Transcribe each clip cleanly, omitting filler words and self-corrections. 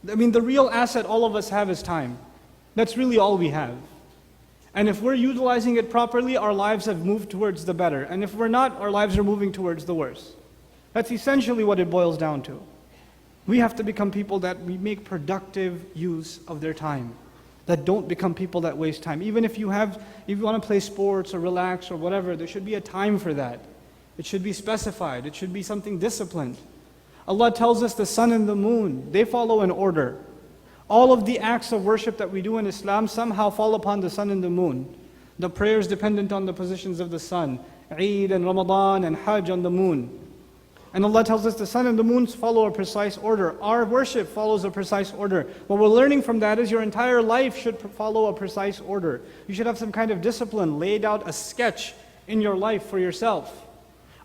I mean, the real asset all of us have is time. That's really all we have. And if we're utilizing it properly, our lives have moved towards the better. And if we're not, our lives are moving towards the worse. That's essentially what it boils down to. We have to become people that we make productive use of their time, that don't become people that waste time. Even if you want to play sports or relax or whatever, there should be a time for that. It should be specified. It should be something disciplined. Allah tells us the sun and the moon, they follow an order. All of the acts of worship that we do in Islam somehow fall upon the sun and the moon. The prayers dependent on the positions of the sun, Eid and Ramadan and Hajj on the moon. And Allah tells us the sun and the moon follow a precise order. Our worship follows a precise order. What we're learning from that is your entire life should follow a precise order. You should have some kind of discipline, laid out a sketch in your life for yourself.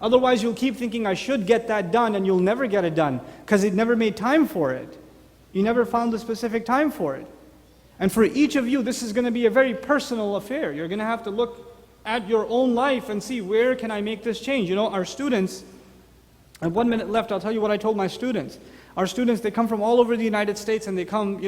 Otherwise you'll keep thinking, I should get that done, and you'll never get it done because you never made time for it. You never found the specific time for it. And for each of you, this is going to be a very personal affair. You're going to have to look at your own life and see, where can I make this change? You know, our students, I have 1 minute left, I'll tell you what I told my students. Our students, they come from all over the United States and they come,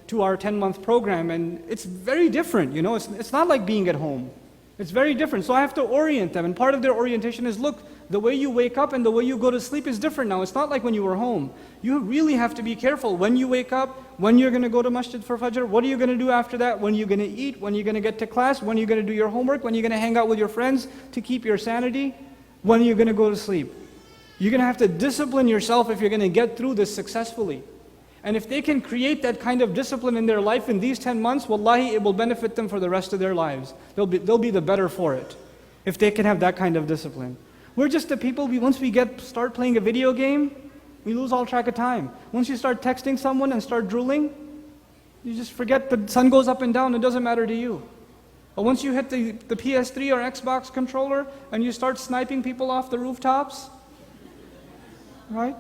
to our 10-month program, and it's very different, It's not like being at home. It's very different. So I have to orient them, and part of their orientation is, look, the way you wake up and the way you go to sleep is different now. It's not like when you were home. You really have to be careful when you wake up, when you're going to go to masjid for Fajr, what are you going to do after that, when you're going to eat, when you're going to get to class, when you're going to do your homework, when you're going to hang out with your friends to keep your sanity, when you're going to go to sleep. You're going to have to discipline yourself if you're going to get through this successfully. And if they can create that kind of discipline in their life in these 10 months, wallahi, it will benefit them for the rest of their lives. They'll be the better for it, if they can have that kind of discipline. We're just the people, once we start playing a video game, we lose all track of time. Once you start texting someone and start drooling, you just forget the sun goes up and down, it doesn't matter to you. But once you hit the PS3 or Xbox controller and you start sniping people off the rooftops, right?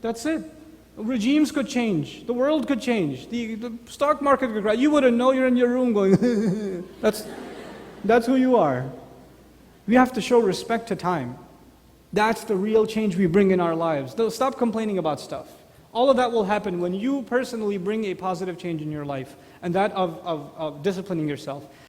That's it. Regimes could change. The world could change. The stock market could crash. You wouldn't know, you're in your room going, that's who you are. We have to show respect to time. That's the real change we bring in our lives. Stop complaining about stuff. All of that will happen when you personally bring a positive change in your life, and that of disciplining yourself.